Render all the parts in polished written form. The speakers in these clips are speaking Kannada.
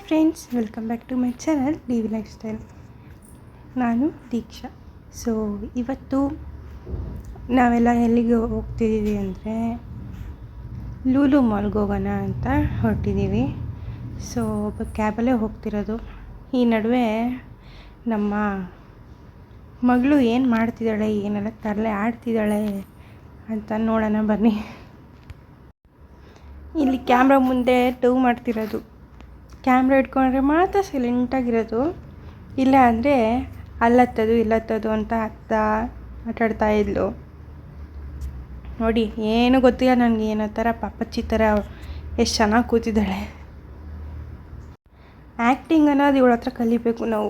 Friends, welcome back to my channel DV lifestyle. ನಾನು ದೀಕ್ಷಾ. ಸೊ ಇವತ್ತು ನಾವೆಲ್ಲ ಎಲ್ಲಿಗೆ ಹೋಗ್ತಿದ್ದೀವಿ ಅಂದರೆ ಲೂಲು ಮಾಲ್ಗೆ ಹೋಗೋಣ ಅಂತ ಹೊರಟಿದ್ದೀವಿ. ಸೊ ಕ್ಯಾಬಲ್ಲೇ ಹೋಗ್ತಿರೋದು. ಈ ನಡುವೆ ನಮ್ಮ ಮಗಳು ಏನು ಮಾಡ್ತಿದ್ದಾಳೆ, ಏನೆಲ್ಲ ತರಲೆ ಆಡ್ತಿದ್ದಾಳೆ ಅಂತ ನೋಡೋಣ ಬನ್ನಿ. ಇಲ್ಲಿ ಕ್ಯಾಮ್ರಾ ಮುಂದೆ ಟೂ ಮಾಡ್ತಿರೋದು. ಕ್ಯಾಮ್ರಾ ಇಟ್ಕೊಂಡ್ರೆ ಮಾತ್ರ ಸೈಲೆಂಟಾಗಿರೋದು, ಇಲ್ಲ ಅಂದರೆ ಅಲ್ಲತ್ತದು ಇಲ್ಲತ್ತದು ಅಂತ ಆಟಾಡ್ತಾ ಇದ್ಲು. ನೋಡಿ, ಏನೂ ಗೊತ್ತಿಲ್ಲ ನನಗೆ, ಏನೋ ಥರ ಪಾಪಚ್ಚಿ ಥರ ಎಷ್ಟು ಚೆನ್ನಾಗಿ ಕೂತಿದ್ದಾಳೆ. ಆ್ಯಕ್ಟಿಂಗ್ ಅನ್ನೋದು ಇವಳ ಹತ್ರ ಕಲಿಬೇಕು ನಾವು.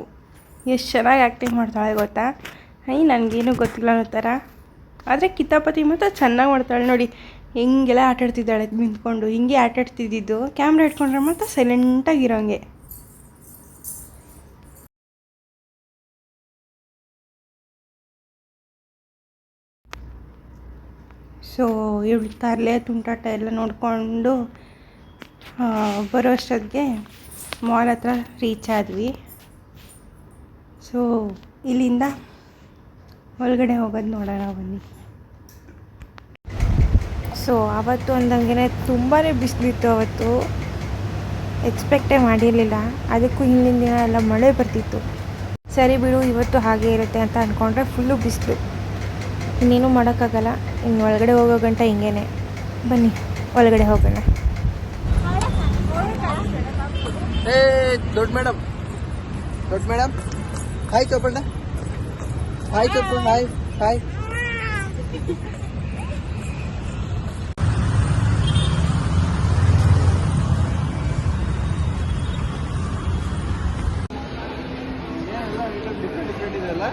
ಎಷ್ಟು ಚೆನ್ನಾಗಿ ಆ್ಯಕ್ಟಿಂಗ್ ಮಾಡ್ತಾಳೆ ಗೊತ್ತಾ. ನನಗೇನು ಗೊತ್ತಿಲ್ಲ ಅನ್ನೋ ಥರ, ಆದರೆ ಕಿತಾಪತಿ ಮಾತ್ರ ಚೆನ್ನಾಗಿ ಮಾಡ್ತಾಳೆ. ನೋಡಿ ಹೆಂಗೆಲ್ಲ ಆಟಾಡ್ತಿದ್ದಾಳೆ ನಿಂತ್ಕೊಂಡು. ಹಿಂಗೆ ಆಟಾಡ್ತಿದ್ದಿದ್ದು, ಕ್ಯಾಮ್ರಾ ಇಟ್ಕೊಂಡ್ರೆ ಮಾತ್ರ ಸೈಲೆಂಟಾಗಿರೋಂಗೆ. ಸೊ ಇವಳು ತರಲೆ ತುಂಟಾಟ ಎಲ್ಲ ನೋಡಿಕೊಂಡು ಬರೋ ಅಷ್ಟೊತ್ತಿಗೆ ಮಾಲ್ ಹತ್ರ ರೀಚ್ ಆದ್ವಿ. ಸೊ ಇಲ್ಲಿಂದ ಒಳಗಡೆ ಹೋಗೋದು ನೋಡೋಣ ಬನ್ನಿ. ಸೊ ಆವತ್ತು ಅಂದಂಗೆ ತುಂಬಾ ಬಿಸಿಲಿತ್ತು. ಅವತ್ತು ಎಕ್ಸ್ಪೆಕ್ಟೇ ಮಾಡಿರಲಿಲ್ಲ. ಅದಕ್ಕೂ ಹಿಂದಿನ ದಿನ ಎಲ್ಲ ಮಳೆ ಬರ್ತಿತ್ತು. ಸರಿ ಬಿಡು, ಇವತ್ತು ಹಾಗೆ ಇರುತ್ತೆ ಅಂತ ಅಂದ್ಕೊಂಡ್ರೆ ಫುಲ್ಲು ಬಿಸಿಲು. ಇನ್ನೇನು ಮಾಡೋಕ್ಕಾಗಲ್ಲ. ಇನ್ನು ಒಳಗಡೆ ಹೋಗೋ ಗಂಟ ಹಿಂಗೇನೆ. ಬನ್ನಿ ಒಳಗಡೆ ಹೋಗೋಣ. ದೊಡ್ಡ madam hi Chopanna, hi Chopanna, hi. Different ಇದೆಯಲ್ಲ.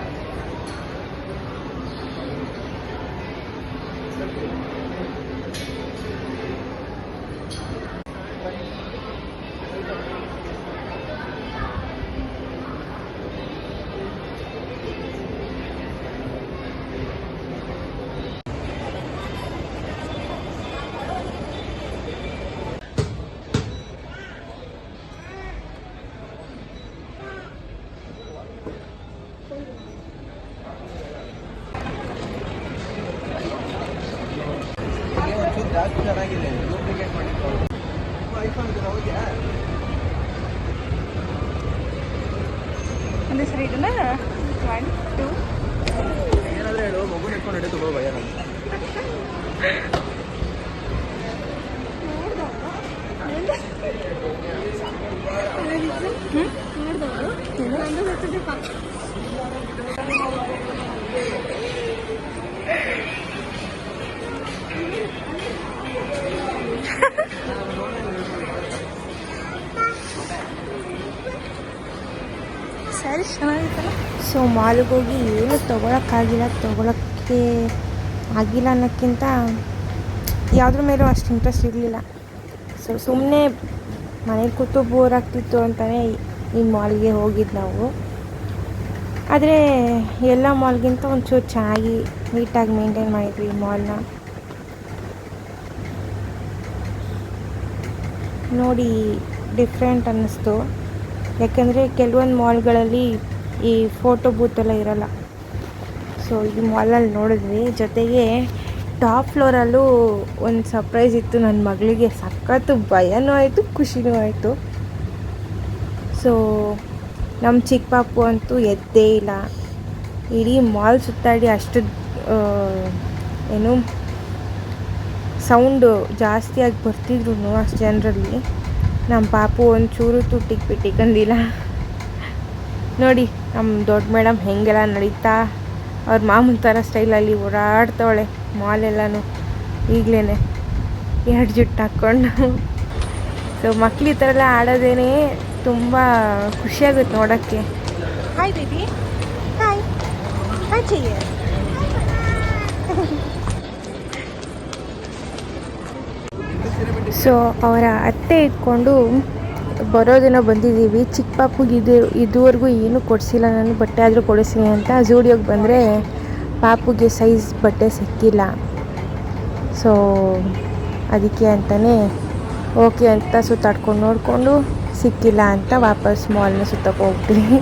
ಜಾಸ್ತಿ ಚೆನ್ನಾಗಿದೆ. ಡೂಪ್ಲಿಕೇಟ್ ಮಾಡಿಕೊಂಡು ಐಫೋನ್ ಇದೆ. ಹೌದಾ? ಒಂದು ಸರಿ ಇದನ್ನ 1 2 ಏನಾದರೂ ಹೇಳು, ಮಗು ಇಟ್ಕೊಂಡು ಹಿಡಿದು ತಗೋ ಭಯ. ಸರಿ, ಚೆನ್ನಾಗಿತ್ತಲ್ಲ. ಸೊ ಮಾಲ್ಗೆ ಹೋಗಿ ಏನು ತೊಗೊಳಕ್ಕೆ ಆಗಿಲ್ಲ ಅನ್ನೋಕ್ಕಿಂತ ಯಾವುದ್ರ ಮೇಲೂ ಅಷ್ಟು ಇಂಟ್ರೆಸ್ಟ್ ಇರಲಿಲ್ಲ. ಸೊ ಸುಮ್ಮನೆ ಮನೇಲಿ ಕೂತು ಬೋರ್ ಆಗ್ತಿತ್ತು ಅಂತಲೇ ಈ ಮಾಲ್ಗೆ ಹೋಗಿದ್ದು ನಾವು. ಆದರೆ ಎಲ್ಲ ಮಾಲ್ಗಿಂತ ಒಂಚೂರು ಚೆನ್ನಾಗಿ ನೀಟಾಗಿ ಮೇಂಟೈನ್ ಮಾಡಿದ್ವಿ ಮಾಲ್ನ. ನೋಡಿ ಡಿಫ್ರೆಂಟ್ ಅನ್ನಿಸ್ತು. ಯಾಕೆಂದರೆ ಕೆಲವೊಂದು ಮಾಲ್ಗಳಲ್ಲಿ ಈ ಫೋಟೋ ಬೂತೆಲ್ಲ ಇರೋಲ್ಲ. ಸೊ ಈ ಮಾಲಲ್ಲಿ ನೋಡಿದ್ವಿ. ಜೊತೆಗೆ ಟಾಪ್ ಫ್ಲೋರಲ್ಲೂ ಒಂದು ಸರ್ಪ್ರೈಸ್ ಇತ್ತು ನನ್ನ ಮಗಳಿಗೆ. ಸಖತ್ತು ಭಯನೂ ಆಯಿತು, ಖುಷಿನೂ ಆಯಿತು. ಸೊ ನಮ್ಮ ಚಿಕ್ಕ ಪಾಪು ಅಂತೂ ಎದ್ದೇ ಇಲ್ಲ. ಇಡೀ ಮಾಲ್ ಸುತ್ತಾಡಿ ಅಷ್ಟು ಏನು ಸೌಂಡು ಜಾಸ್ತಿಯಾಗಿ ಬರ್ತಿದ್ರು ಅಷ್ಟು ಜನರಲ್ಲಿ. ನಮ್ಮ ಪಾಪು ಒಂಚೂರು ಟಿಕ್ಬಿಟ್ಟಿಕ್ಕಂದಿಲ್ಲ. ನೋಡಿ ನಮ್ಮ ದೊಡ್ಡ ಮೇಡಮ್ ಹೆಂಗೆಲ್ಲ ನಡೀತಾ ಅವ್ರ ಮಾಮೂಲು ಥರ ಸ್ಟೈಲಲ್ಲಿ ಓಡಾಡ್ತಾವಳೆ ಮಾಲೆಲ್ಲನೂ. ಈಗಲೇ 2 ಜುಟ್ಟು ಹಾಕ್ಕೊಂಡು. ಸೊ ಮಕ್ಳು ಈ ಥರ ಎಲ್ಲ ಆಡೋದೇನೆ ತುಂಬ ಖುಷಿಯಾಗುತ್ತೆ ನೋಡೋಕ್ಕೆ. ಹಾಯ್ ಬೇಬಿ, ಹಾಯ್ ಹಾಯ್ ಚೆಯ್ಯ. ಸೊ ಅವರ ಅತ್ತೆ ಇಟ್ಕೊಂಡು ಬರೋ ದಿನ ಬಂದಿದ್ದೀವಿ. ಚಿಕ್ಕ ಪಾಪುಗೆ ಇದುವರೆಗೂ ಏನೂ ಕೊಡಿಸಿಲ್ಲ ನಾನು. ಬಟ್ಟೆ ಆದರೂ ಕೊಡಿಸ್ತೀನಿ ಅಂತ ಝೂಡಿಯೋಗೆ ಬಂದರೆ ಪಾಪುಗೆ ಸೈಜ್ ಬಟ್ಟೆ ಸಿಕ್ಕಿಲ್ಲ. ಸೊ ಅದಕ್ಕೆ ಅಂತಲೇ ಓಕೆ ಅಂತ ಸುತ್ತಾಡ್ಕೊಂಡು ನೋಡಿಕೊಂಡು ಸಿಕ್ಕಿಲ್ಲ ಅಂತ ವಾಪಸ್ ಮಾಲ್ನ ಸುತ್ತಕ್ಕೆ ಹೋಗ್ತೀವಿ.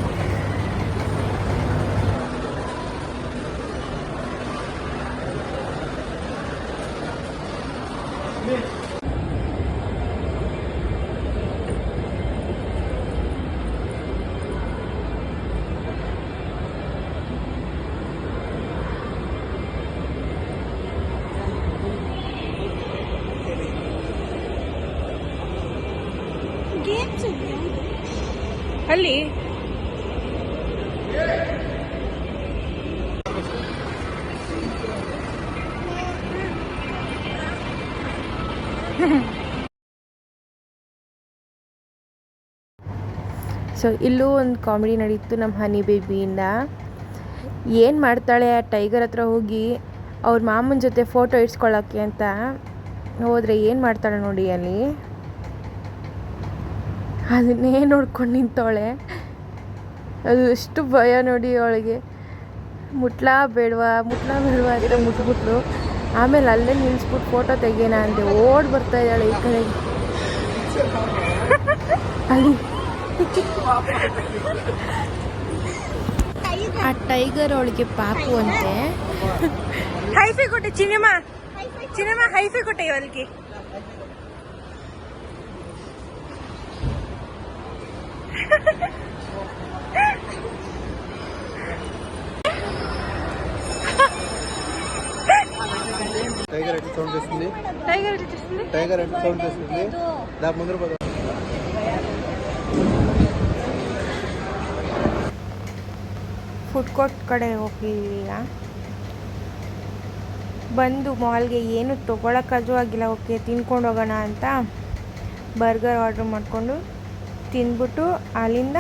ಅಲ್ಲಿ ಸೊ ಇಲ್ಲೂ ಒಂದು ಕಾಮಿಡಿ ನಡೀತು ನಮ್ಮ ಹನಿ ಬೇಬಿಯಿಂದ. ಏನು ಮಾಡ್ತಾಳೆ, ಆ ಟೈಗರ್ ಹತ್ರ ಹೋಗಿ ಅವ್ರ ಮಾಮನ ಜೊತೆ ಫೋಟೋ ಇಡ್ಸ್ಕೊಳ್ಳೋಕ್ಕೆ ಅಂತ ಹೋದರೆ ಏನು ಮಾಡ್ತಾಳೆ ನೋಡಿ ಅಲ್ಲಿ. ಅದನ್ನೇ ನೋಡ್ಕೊಂಡು ನಿಂತವಳೆ. ಅದು ಎಷ್ಟು ಭಯ ನೋಡಿ ಅವಳಿಗೆ. ಮುಟ್ಲಾ ಬೇಡವಾ ಅಂತ ಮುಟ್ಬಿಟ್ಲು. ಆಮೇಲೆ ಅಲ್ಲೇ ನಿಲ್ಲಿಸ್ಬಿಟ್ಟು ಫೋಟೋ ತೆಗಿಯೋಣ ಅಂದೆ ಓಡಿ ಬರ್ತಾ ಇದ್ದಾಳೆ ಈ ಕಡೆಗೆ. ಅಲ್ಲಿ ಆ ಟೈಗರ್ ಅವಳಿಗೆ ಪಾಪು ಅಂತೆ. ಹೈಫೈ ಕೊಟ್ಟೆ ಚಿನಿಮಾ ಹೈಫೈ ಕೊಟ್ಟೆ ಅವಳಿಗೆ. టైగర్ ఎట్లా సౌండ్ చేస్తుంది? టైగర్ ఎట్లా సౌండ్ చేస్తుంది? దా ముందర పద. ಫುಡ್ ಕೋರ್ಟ್ ಕಡೆ ಹೋಗಿದ್ದೀವಿ ಈಗ. ಬಂದು ಮಾಲ್ಗೆ ಏನು ತೊಗೊಳಕ್ಕಾದ್ರೂ ಆಗಿಲ್ಲ. ಓಕೆ ತಿನ್ಕೊಂಡು ಹೋಗೋಣ ಅಂತ ಬರ್ಗರ್ ಆರ್ಡ್ರ್ ಮಾಡಿಕೊಂಡು ತಿಂದ್ಬಿಟ್ಟು ಅಲ್ಲಿಂದ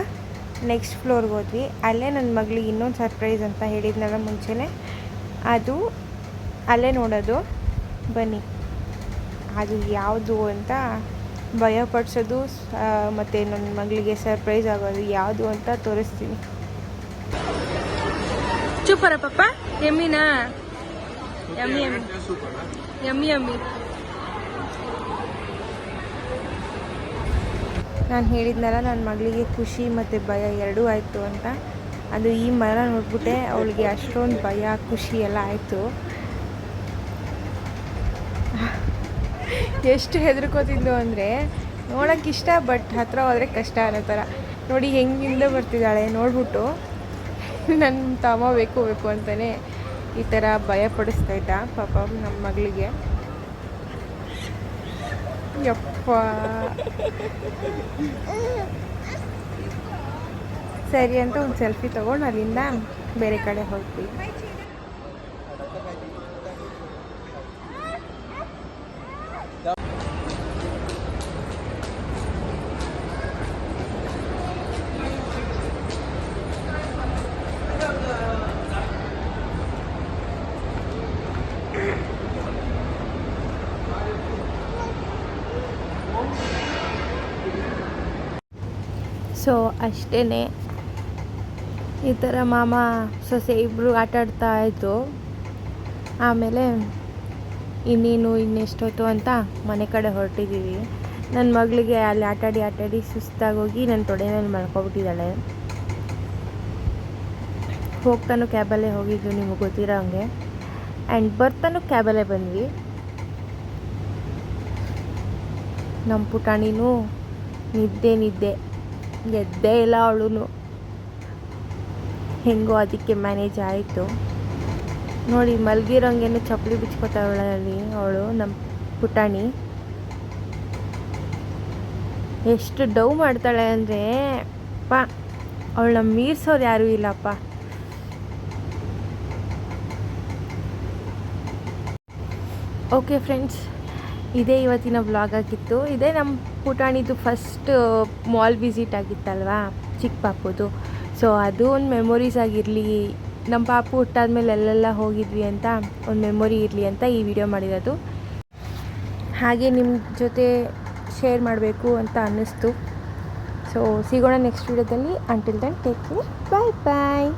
ನೆಕ್ಸ್ಟ್ ಫ್ಲೋರ್ಗೆ ಹೋದ್ವಿ. ಅಲ್ಲೇ ನನ್ನ ಮಗಳಿಗೆ ಇನ್ನೊಂದು ಸರ್ಪ್ರೈಸ್ ಅಂತ ಹೇಳಿದ್ನಲ್ಲ ಮುಂಚೆನೇ, ಅದು ಅಲ್ಲೇ ನೋಡೋದು. ಬನ್ನಿ ಅದು ಯಾವುದು ಅಂತ ಭಯಪಡಿಸೋದು ಮತ್ತು ನನ್ನ ಮಗಳಿಗೆ ಸರ್ಪ್ರೈಸ್ ಆಗೋದು ಯಾವುದು ಅಂತ ತೋರಿಸ್ತೀನಿ. ಸೂಪರ ಪಪ್ಪ, ಯಮ್ಮಿನಾ? ಯಮ್ಮಿ. ನಾನು ಹೇಳಿದ್ನಲ್ಲ ನನ್ನ ಮಗಳಿಗೆ ಖುಷಿ ಮತ್ತು ಭಯ ಎರಡೂ ಆಯಿತು ಅಂತ. ಅದು ಈ ಮರ ನೋಡ್ಬಿಟ್ಟೆ ಅವಳಿಗೆ ಅಷ್ಟೊಂದು ಭಯ ಖುಷಿ ಎಲ್ಲ ಆಯಿತು. ಎಷ್ಟು ಹೆದರ್ಕೋತಿದ್ಲು ಅಂದರೆ ನೋಡೋಕೆ ಇಷ್ಟ, ಬಟ್ ಹತ್ರ ಹೋದರೆ ಕಷ್ಟ ಅನ್ನೋ ಥರ. ನೋಡಿ ಹೆಂಗಿಂದ ಬರ್ತಿದ್ದಾಳೆ ನೋಡ್ಬಿಟ್ಟು. ನನ್ನ ತಮ್ಮ ಬೇಕು ಅಂತಲೇ ಈ ಥರ ಭಯ ಪಡಿಸ್ತಾ ಇದ್ದ ಪಾಪ ನಮ್ಮ ಮಗಳಿಗೆ. ಯಪ್ಪ ಸರಿ ಅಂತ ಒಂದು ಸೆಲ್ಫಿ ತೊಗೊಂಡು ಅಲ್ಲಿಂದ ಬೇರೆ ಕಡೆ ಹೋಗ್ತೀವಿ. ಸೊ ಅಷ್ಟೇ, ಈ ಥರ ಮಾಮ ಸೊಸೆ ಇಬ್ಬರು ಆಟಾಡ್ತಾ ಇತ್ತು. ಆಮೇಲೆ ಇನ್ನೆಷ್ಟೊತ್ತು ಅಂತ ಮನೆ ಕಡೆ ಹೊರಟಿದ್ದೀವಿ. ನನ್ನ ಮಗಳಿಗೆ ಅಲ್ಲಿ ಆಟಾಡಿ ಸುಸ್ತಾಗೋಗಿ ನನ್ನ ತೊಡೆ ಮೇಲೆ ಮಲ್ಕೊಬಿಟ್ಟಿದ್ದಾಳೆ. ಹೋಗ್ತಾನು ಕ್ಯಾಬಲ್ಲೇ ಹೋಗಿದ್ದು, ನಿಮಗೆ ಗೊತ್ತಿರೋ ಹಂಗೆ. ಆ್ಯಂಡ್ ಬರ್ತಾನು ಕ್ಯಾಬಲ್ಲೇ ಬಂದ್ವಿ. ನಮ್ಮ ಪುಟಾಣಿನೂ ನಿದ್ದೆ ಎದ್ದೇ ಇಲ್ಲ ಅವಳು. ಹೆಂಗೋ ಅದಕ್ಕೆ ಮ್ಯಾನೇಜ್ ಆಯಿತು. ನೋಡಿ ಮಲಗಿರೋಂಗೇನು ಚಪ್ಪಲಿ ಬಿಚ್ಕೋತಾವಳೆ ಅಲ್ಲಿ ಅವಳು, ನಮ್ಮ ಪುಟಾಣಿ. ಎಷ್ಟು ಡವ್ ಮಾಡ್ತಾಳೆ ಅಂದರೆ ಅವಳನ್ನ ಮೀರ್ಸೋರು ಯಾರೂ ಇಲ್ಲಪ್ಪ. ಓಕೆ ಫ್ರೆಂಡ್ಸ್, ಇದೇ ಇವತ್ತಿನ ವ್ಲಾಗ್ ಆಗಿತ್ತು. ಇದೇ ನಮ್ಮ ಪುಟಾಣಿದು ಫಸ್ಟ್ ಮಾಲ್ ವಿಸಿಟ್ ಆಗಿತ್ತಲ್ವಾ, ಚಿಕ್ಕ ಪಾಪುದು. ಸೊ ಅದು ಒಂದು ಮೆಮೊರೀಸ್ ಆಗಿರಲಿ, ನಮ್ಮ ಪಾಪು ಹುಟ್ಟಾದ್ಮೇಲೆ ಎಲ್ಲೆಲ್ಲ ಹೋಗಿದ್ವಿ ಅಂತ ಒಂದು ಮೆಮೊರಿ ಇರಲಿ ಅಂತ ಈ ವಿಡಿಯೋ ಮಾಡಿರೋದು. ಹಾಗೆ ನಿಮ್ಮ ಜೊತೆ ಶೇರ್ ಮಾಡಬೇಕು ಅಂತ ಅನ್ನಿಸ್ತು. ಸೊ ಸಿಗೋಣ ನೆಕ್ಸ್ಟ್ ವಿಡಿಯೋದಲ್ಲಿ. ಅಂಟಿಲ್ ದೆನ್ ಟೇಕ್ ಕೇರ್, ಬಾಯ್.